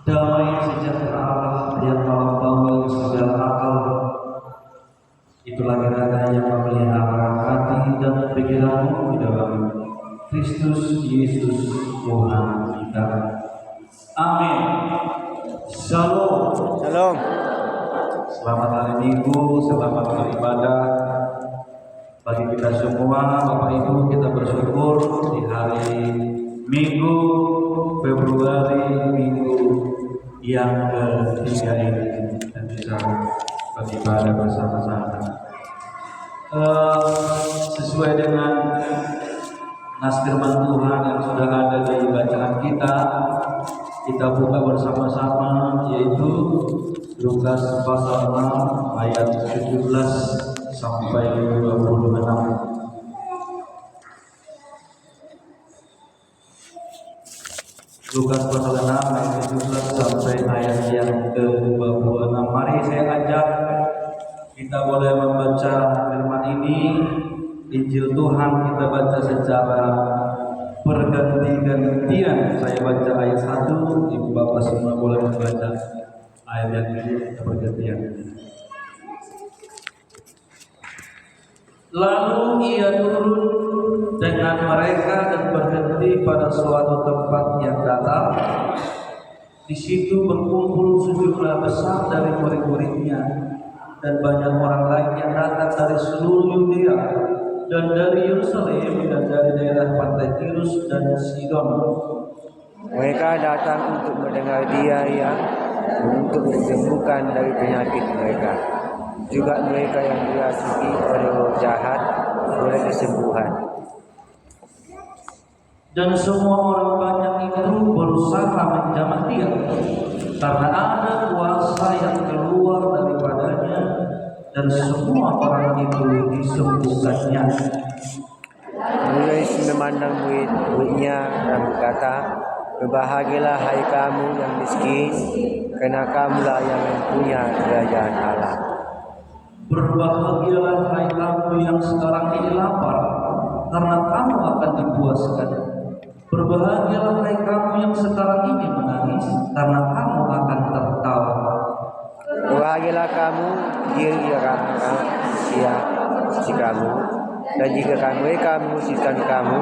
Damai sejahtera Allah yang melampaui segala akal, itulah kiranya yang memelihara hati dan pikiranmu di dalam Kristus Yesus Tuhan kita. Amin. Shalom. Shalom. Selamat hari Minggu, selamat beribadah bagi kita semua. Bapak Ibu, kita bersyukur di hari Minggu Februari, minggu yang ketiga ini kita bisa beribadah bersama-sama. Sesuai dengan nas firman Tuhan yang sudah ada di bacaan kita buka bersama-sama, yaitu Lukas pasal 6 ayat 17 sampai 26. Lukas pasal 6 ayat 17 sampai ayat yang ke-26. Mari saya ajak kita boleh membaca firman ini. Injil Tuhan kita baca secara berganti-gantian. Saya baca ayat 1, Ibu Bapak semua boleh membaca ayat yang ini bergantian. Lalu ia turun dengan mereka dan berhenti pada suatu tempat yang datar. Di situ berkumpul sejumlah besar dari murid-muridnya dan banyak orang lain yang datang dari seluruh Yudea dan dari Yerusalem dan dari daerah pantai Tirus dan Sidon. Mereka datang untuk mendengar Dia yang untuk disembuhkan dari penyakit mereka. Juga mereka yang dirasuki oleh roh jahat oleh kesembuhan. Dan semua orang banyak itu berusaha menjamah Dia, karena ada kuasa yang keluar daripadanya, dan semua orang itu disembuhkannya. Mulai memandang murid-muridnya dan berkata, "Berbahagialah hai kamu yang miskin, karena kamulah yang mempunyai kerajaan Allah. Berbahagialah hai kamu yang sekarang ini lapar, karena kamu akan dipuaskan. Berbahagialah hai kamu yang sekarang ini menangis, karena kamu akan tertawa. Berbahagialah kamu jika si kamu, dan jika mereka mengusirkan kamu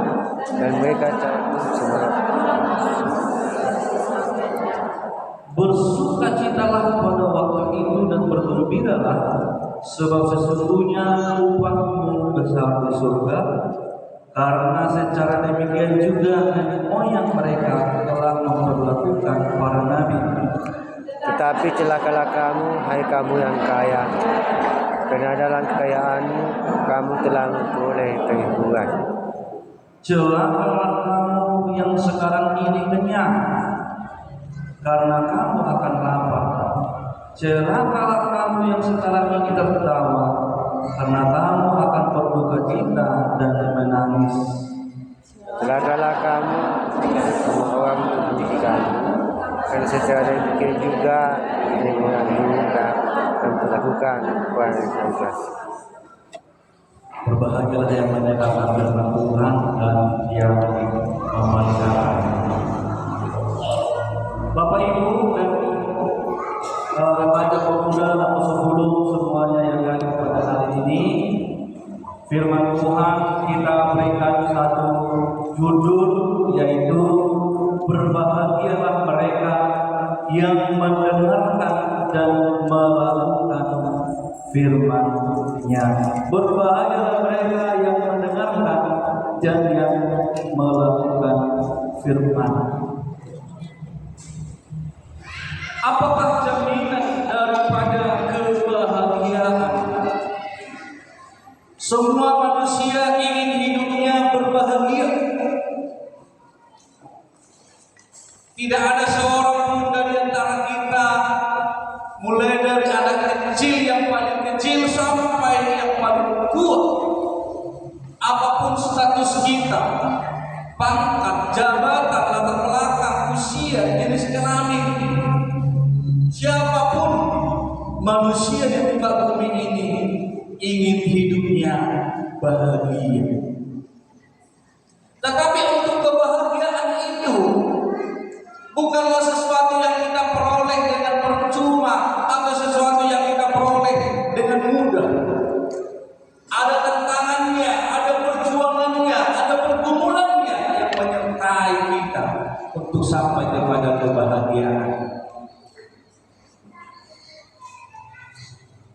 dan mereka cabut semua. Bersukacitalah pada waktu itu dan bergembiralah, sebab sesungguhnya upahmu besar di surga. Karena secara demikian juga nenek moyang mereka telah memperlakukan para nabi. Tetapi celakalah kamu, hai kamu yang kaya, karena dalam kekayaanmu kamu telah memperoleh kehidupan. Celakalah kamu yang sekarang ini kenyang, karena kamu akan lapar. Celakalah kamu yang sekarang ini tertawa, karena kamu akan berduka cita dan menangis. Celakalah kamu semua orang membenci kamu, karena secara demikian juga mereka memperlakukan kepada mereka. Berbahagialah yang mendengarkan firman Tuhan dan yang memelihara. Bapak Ibu dan remaja pemuda atau sebelum semuanya yang hadir pada hari ini, firman Tuhan kita berikan satu judul, yaitu berbahagialah mereka yang mendengarkan dan melakukan firman-Nya. Berbahagialah mereka yang mendengarkan dan yang melakukan firman. Apakah jaminan daripada kebahagiaan? Semua manusia ingin hidupnya berbahagia. Tidak ada seorang pun dari antara kita, mulai dari anak kecil yang paling kecil sampai yang paling tua, apapun status kita, pangkat, jabatan, latar belakang, usia, jenis kelamin, siapapun manusia di muka bumi ini ingin hidupnya bahagia. Tetapi untuk kebahagiaan itu Bukanlah sesuatu yang kita peroleh dengan percuma atau sesuatu yang kita peroleh dengan mudah. Ada tantangannya, ada perjuangannya, ada pergumulannya yang menyertai kita untuk sampai kepada kebahagiaan.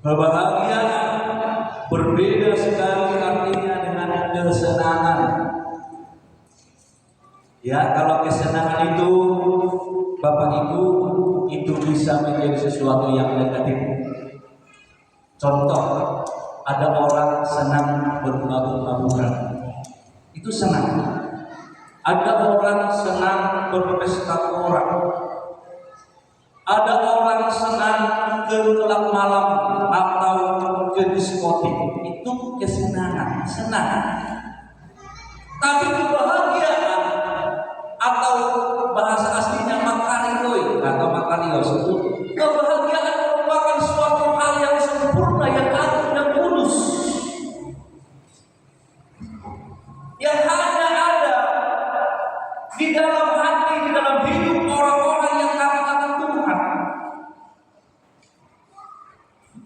Kebahagiaan berbeda sekali artinya dengan kesenangan. Ya, kalau kesenangan itu Bapak Ibu itu bisa menjadi sesuatu yang negatif. Contoh, ada orang senang bermabuk-mabukan, itu senang. Ada orang senang berpesta orang. Ada orang senang ke klub malam atau ke diskotik, itu kesenangan, senang. Tapi kebahagiaan atau bahasa aslinya makarioi atau makarios itu kebahagiaan merupakan suatu hal yang sempurna, yang agung dan tulus, yang hanya ada di dalam hati, di dalam hidup orang-orang yang taat akan Tuhan.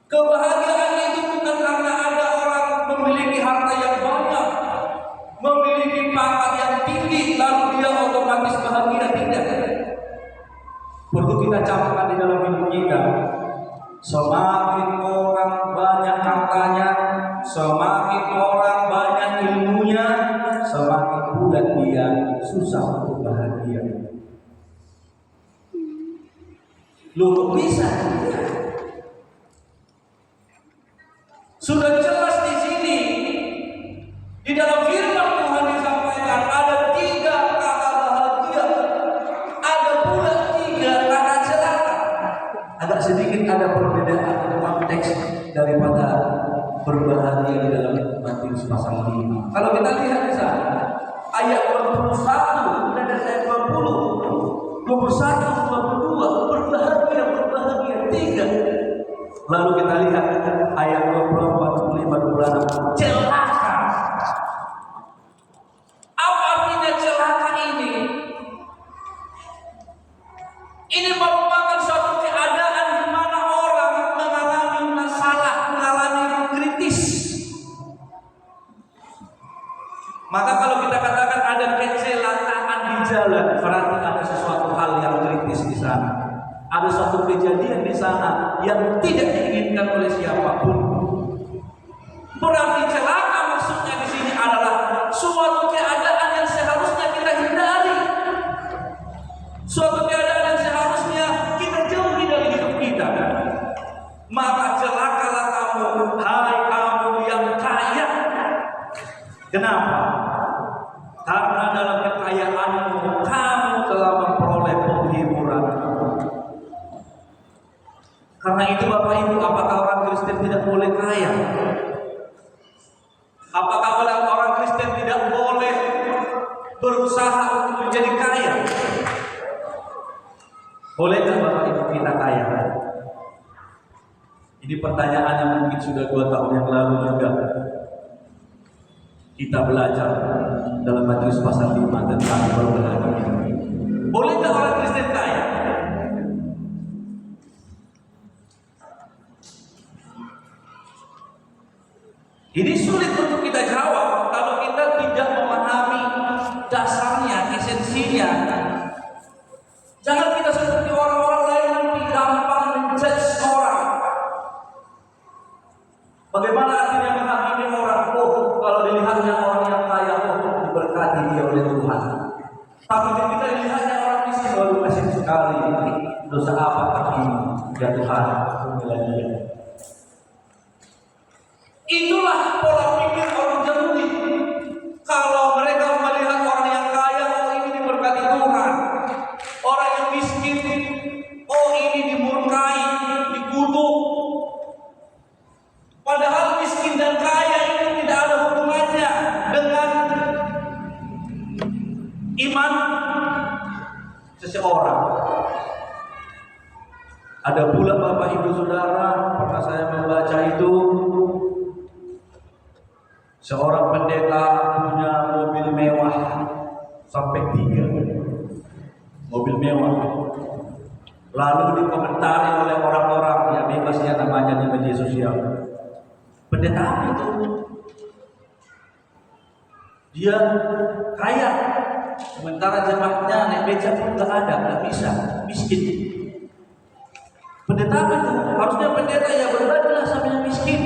Kebahagiaan itu bukan karena ada orang memiliki harta yang banyak, memiliki pangkat yang tinggi, lalu dia otomatis bahagia. Tidak. Perlu kita camkan di dalam hidup kita. Semakin orang banyak hartanya, semakin orang banyak ilmunya, semakin pula dia susah untuk bahagia. Loh, kok bisa? Sudah jelas di sini, di dalam firman Tuhan disampaikan ada 3 kata bahagia, ada pula 3 kata celaka. Agak sedikit ada perbedaan konteks daripada berbahagia di dalam Matius pasal 5. Kalau kita lihat di sana, ayat 21 dan ayat 20, 21, 22, berbahagia 3. Lalu kita lihat ayat 24, 25, 26, celaka. Apa artinya celaka ini? Ini merupakan suatu keadaan di mana orang mengalami masalah, mengalami kritis. Maka kalau kita katakan ada kecelakaan di jalan, berarti ada sesuatu hal yang kritis di sana. Ada suatu kejadian di sana yang tidak diinginkan oleh siapapun. Berarti celaka maksudnya di sini adalah suatu keadaan yang seharusnya kita hindari, suatu keadaan yang seharusnya kita jauhi dari hidup kita. Maka celakalah kamu, hai kamu yang kaya. Kenapa? Karena dalam kekayaanmu kamu telah memperoleh penghiburan. Karena itu Bapak Ibu, apakah orang Kristen tidak boleh kaya? Apakah orang Kristen tidak boleh berusaha untuk menjadi kaya? Bolehkah Bapak Ibu kita kaya? Ini pertanyaan yang mungkin sudah 2 tahun yang lalu juga kita belajar dalam Matius pasal 5 tentang berbahagia. Bolehkah orang Kristen kaya? Ini sulit untuk kita jawab kalau kita tidak memahami dasarnya, esensinya. Jangan kita seperti orang-orang lain yang gampang menjudge orang. Bagaimana artinya menghakimi orang? Oh, kalau dilihatnya orang yang kaya, oh diberkati dia oleh Tuhan. Tapi ketika dilihatnya orang miskin, baru kasih sekali. Dosa apa kaki ya Tuhan? Dia. Itulah pola pikir orang Yahudi. Kalau mereka melihat orang yang kaya, oh ini diberkati Tuhan. Orang yang miskin, oh ini dimurkai, dikutuk. Padahal miskin dan kaya ini tidak ada hubungannya dengan iman seseorang. Ada pula Bapak Ibu Saudara, pernah saya membaca itu, seorang pendeta punya mobil mewah sampai 3. mobil mewah. Lalu dikomentari oleh orang-orang yang bebasnya namanya di media sosial. Pendeta apa itu? Dia kaya, sementara jemaatnya naik beca pun nggak ada, nggak bisa, miskin. Pendeta apa itu? Harusnya pendeta yang berbagi sama yang miskin.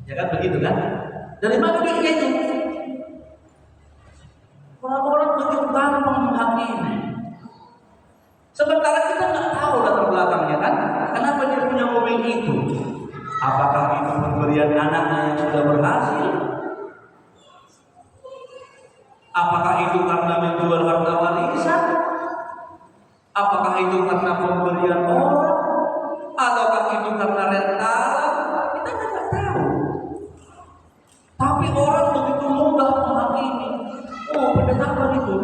Ya kan begitu kan? Dari mana dia itu? Orang-orang begitu gampang menghakimi. Sementara kita nggak tahu latar belakangnya kan? Kenapa dia punya mobil itu? Apakah itu pemberian anaknya yang sudah berhasil? Apakah itu karena menjual harta warisan? Apakah itu karena pemberian orang? Ataukah itu karena rentalan? Kita nggak tahu. Tapi orang begitu mudah menghakimi. Oh, pendeta apa itu?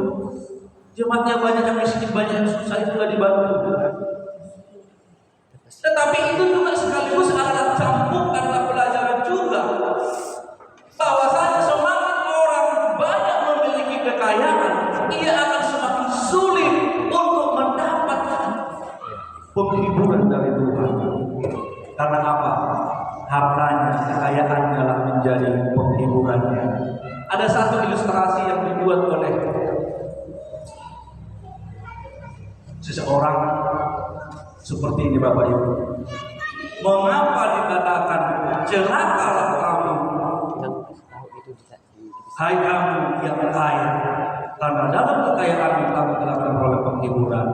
Jemaatnya banyak yang miskin, banyak yang susah, itu nggak dibantu. Tetapi itu juga sekaligus adalah campukan pelajaran juga, bahwasanya semakin orang banyak memiliki kekayaan, ia akan semakin sulit untuk mendapatkan penghiburan dari Tuhan. Karena apa? Hartanya, kekayaannya lah menjadi penghiburannya. Ada satu ilustrasi yang dibuat oleh seseorang seperti ini, Bapak Ibu. Mengapa dikatakan celakalah kamu, hai kamu yang kaya, karena dalam kekayaan kamu telah memperoleh penghiburan.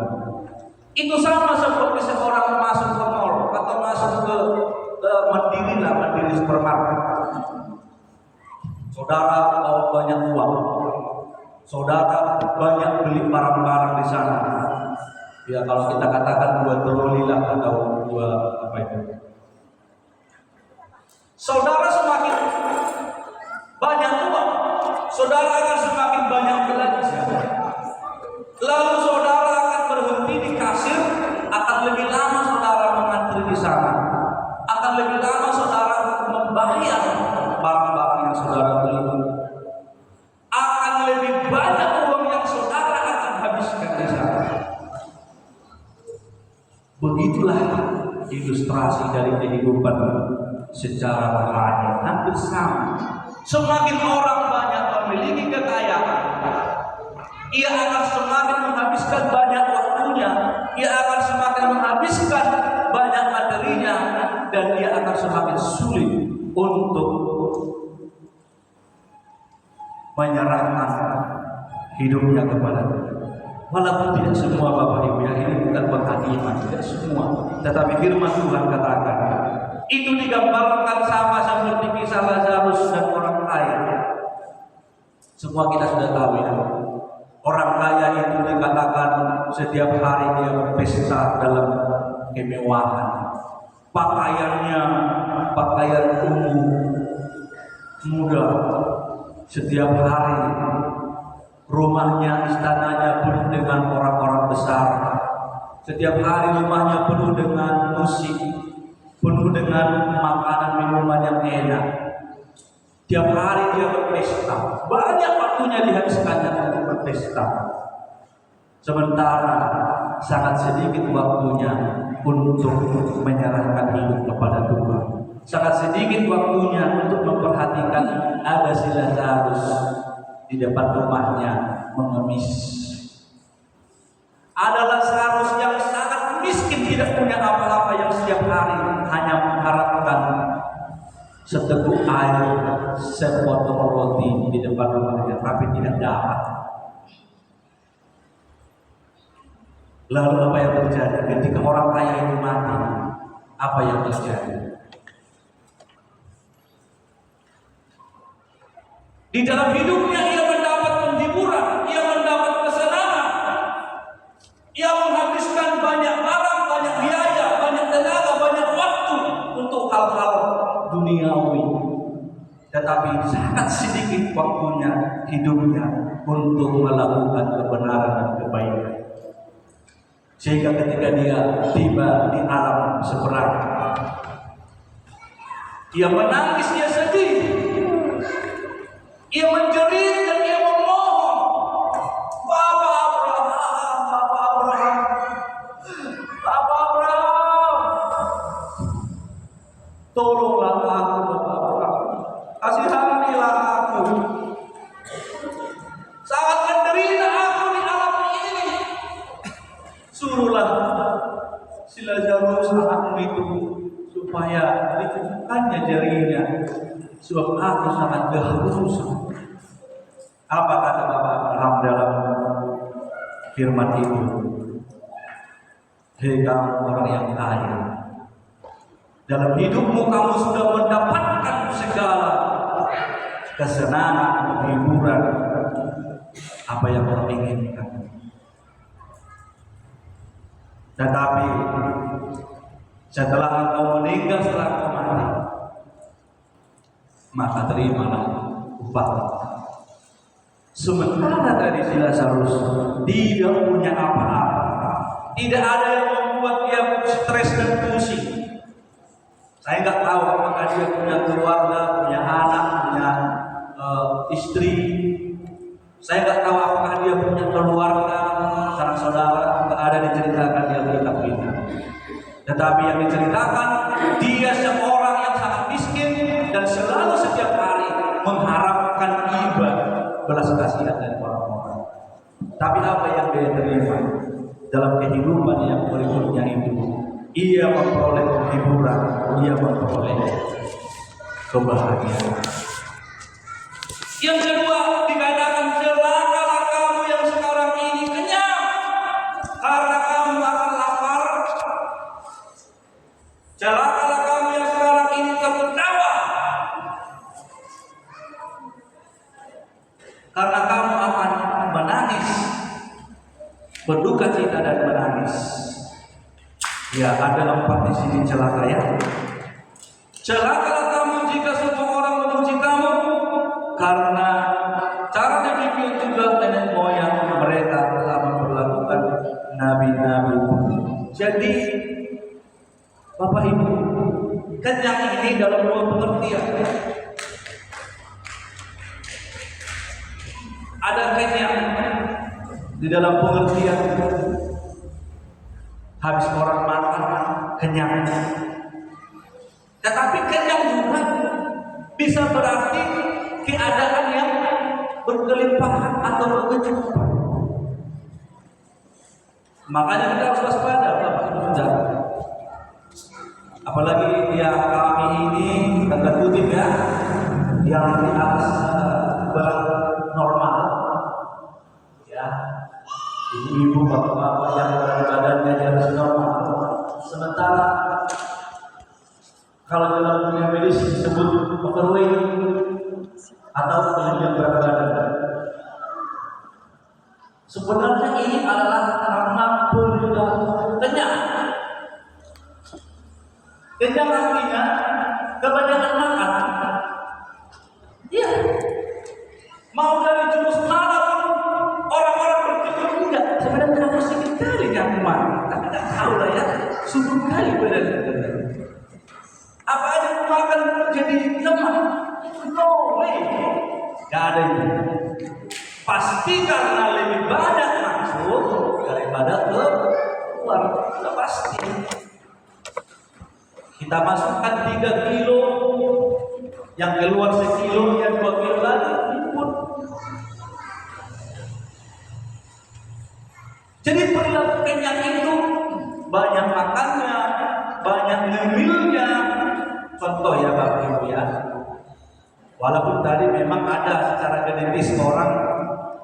Itu sama seperti seorang masuk ke mall atau masuk ke Mandiri supermarket. Saudara bawa banyak uang, saudara banyak beli barang-barang di sana. Ya kalau kita katakan dua troli lah atau dua apa itu. Saudara semakin banyak uang, saudara akan semakin banyak belanja. Lalu saudara akan berhenti di kasir, akan lebih lama saudara mengantri di sana, akan lebih lama saudara membayar barang-barang yang saudara beli, akan lebih banyak uang yang saudara akan habiskan di sana. Begitulah ilustrasi dari kehidupan secara rohani, hampir sama. Semakin orang banyak memiliki kekayaan, ia akan semakin menghabiskan banyak waktunya, ia akan semakin menghabiskan banyak materinya, dan ia akan semakin sulit untuk menyerahkan hidupnya kepada Tuhan. Walaupun tidak semua Bapak Ibu ya, ini bukan penghakiman, tidak semua. Tetapi firman Tuhan katakan, itu digambarkan sama seperti kisah Lazarus dan orang kaya. Semua kita sudah tahu ya. Orang kaya itu dikatakan setiap hari dia berpesta dalam kemewahan. Pakaiannya pakaian ungu muda. Setiap hari rumahnya, istananya penuh dengan orang-orang besar. Setiap hari rumahnya penuh dengan musik, penuh dengan makanan minuman yang enak. Tiap hari dia berpesta, banyak waktunya dihabiskannya untuk berpesta. Sementara sangat sedikit waktunya untuk menyerahkan hidup kepada Tuhan. Sangat sedikit waktunya untuk memperhatikan ada si Lazarus di depan rumahnya mengemis. Ada Lazarus yang sangat miskin, tidak punya apa-apa, yang setiap hari hanya mengharapkan seteguk air, sepotong roti di depan rumahnya, tapi tidak dapat. Lalu apa yang terjadi ketika orang kaya itu mati? Apa yang terjadi? Di dalam hidupnya ia mendapat penghiburan, ia mendapat kesenangan, ia menghabiskan banyak barang, banyak biaya, banyak tenaga, banyak waktu untuk hal-hal duniawi. Tetapi sangat sedikit waktunya hidupnya untuk melakukan kebenaran dan kebaikan. Sehingga ketika dia tiba di alam seberang, ia menangis, dia sedih, ia menjerit dan ia memohon, Bapa supaya ditunjukkannya jarinya, sebab aku sangat kehausan. Apa kata Bapak Abraham dalam firman itu? Hei kamu orang yang kaya, dalam hidupmu kamu sudah mendapatkan segala kesenangan, hiburan, apa yang kau inginkan. Tetapi setelah engkau meninggal, setelah engkau mati, maka terimalah upahmu. Sementara tadi si Lazarus tidak punya apa-apa, tidak ada yang membuat dia stres dan pusing. Saya nggak tahu apakah dia punya keluarga, punya anak, punya istri. Saya nggak tahu apakah dia punya keluarga, sanak saudara. Nggak ada diceritakan di Alkitab ini. Tetapi yang diceritakan, dia seorang yang sangat miskin dan selalu setiap hari mengharapkan ibadah belas kasihan dari orang-orang. Tapi apa yang dia terima dalam kehidupan yang berikutnya itu? Ia memperoleh hiburan, ia memperoleh kebahagiaan. Yang kedua dikatakan, celakalah kamu yang sekarang ini kenyang, karena kamu akan lapar. Celakalah kamu yang sekarang ini tertawa, karena kamu akan menangis, berduka cita dan menangis. Ya, ada 4 di sini celaka ya. Celakalah kamu jika semua orang memuji kamu, karena cara demikian juga nenek moyang mereka telah memperlakukan nabi-nabi. Jadi Bapak Ibu, kenyang ini dalam 2 pengertian. Ada kenyang di dalam pengertian habis orang makan kenyang. Tetapi kenyang juga bisa berarti keadaan yang berkelimpahan atau berkecukupan. Makanya kita harus waspada Bapak Ibu Saudara. Apalagi ya kami ini tanda kutip ya, yang di atas berat normal, ya, ibu-ibu, bapak-bapak yang berat badannya di atas normal. Sementara kalau dalam dunia medis disebut overweight atau kelebihan berat badan. Sebenarnya ini adalah karena penyudah kenyang. Kenyang artinya kebanyakan makan. Iya. Mau dari jurus mana pun orang-orang berpikir enggak. Sebenarnya aku sedikit kali yang makan. Tapi tak tahu lah ya. Subuh kali badan. Apa aja makan jadi lemah? No way. Gak ada itu. Pasti karena lebih banyak masuk daripada keluar. Sudah pasti. Kita masukkan 3 kilo, yang keluar 1 kilo, yang 2 kilo lagi pun. Jadi perilaku kenyang itu banyak makannya, banyak ngemilnya. Contoh ya Bapak Ibu ya. Walaupun tadi memang ada secara genetis orang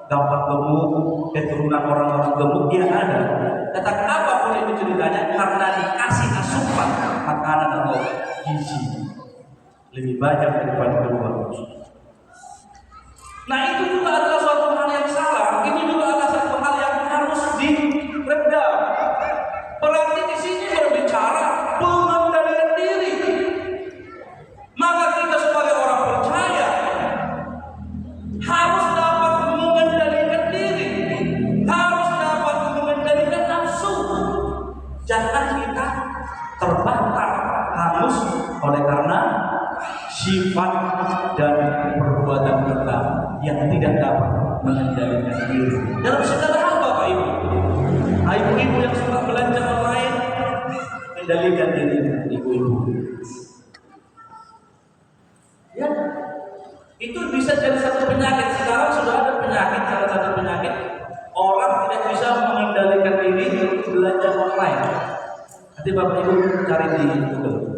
gampang gemuk, keturunan orang-orang gemuk dia ada. Tetapi apapun itu ceritanya, karena dikasih asupan makanan atau gizi lebih banyak daripada keluar. Nah itu juga adalah suatu hal yang salah. Ini juga adalah suatu hal yang harus diredam. Berarti di sini berbicara pengendalian diri. Maka kita sebagai orang percaya harus dapat mengendalikan diri, harus dapat mengendalikan nafsu. Jangan kita terbakar hangus oleh karena sifat dan perbuatan kita yang tidak dapat mengendalikan diri dalam segala hal. Bapak Ibu, ibu-ibu yang suka belanja online, kendalikan diri ibu-ibu. Ya, itu bisa jadi satu penyakit. Sekarang sudah ada penyakit, salah satu penyakit orang tidak bisa mengendalikan diri belanja online. Nanti Bapak Ibu cari di Google.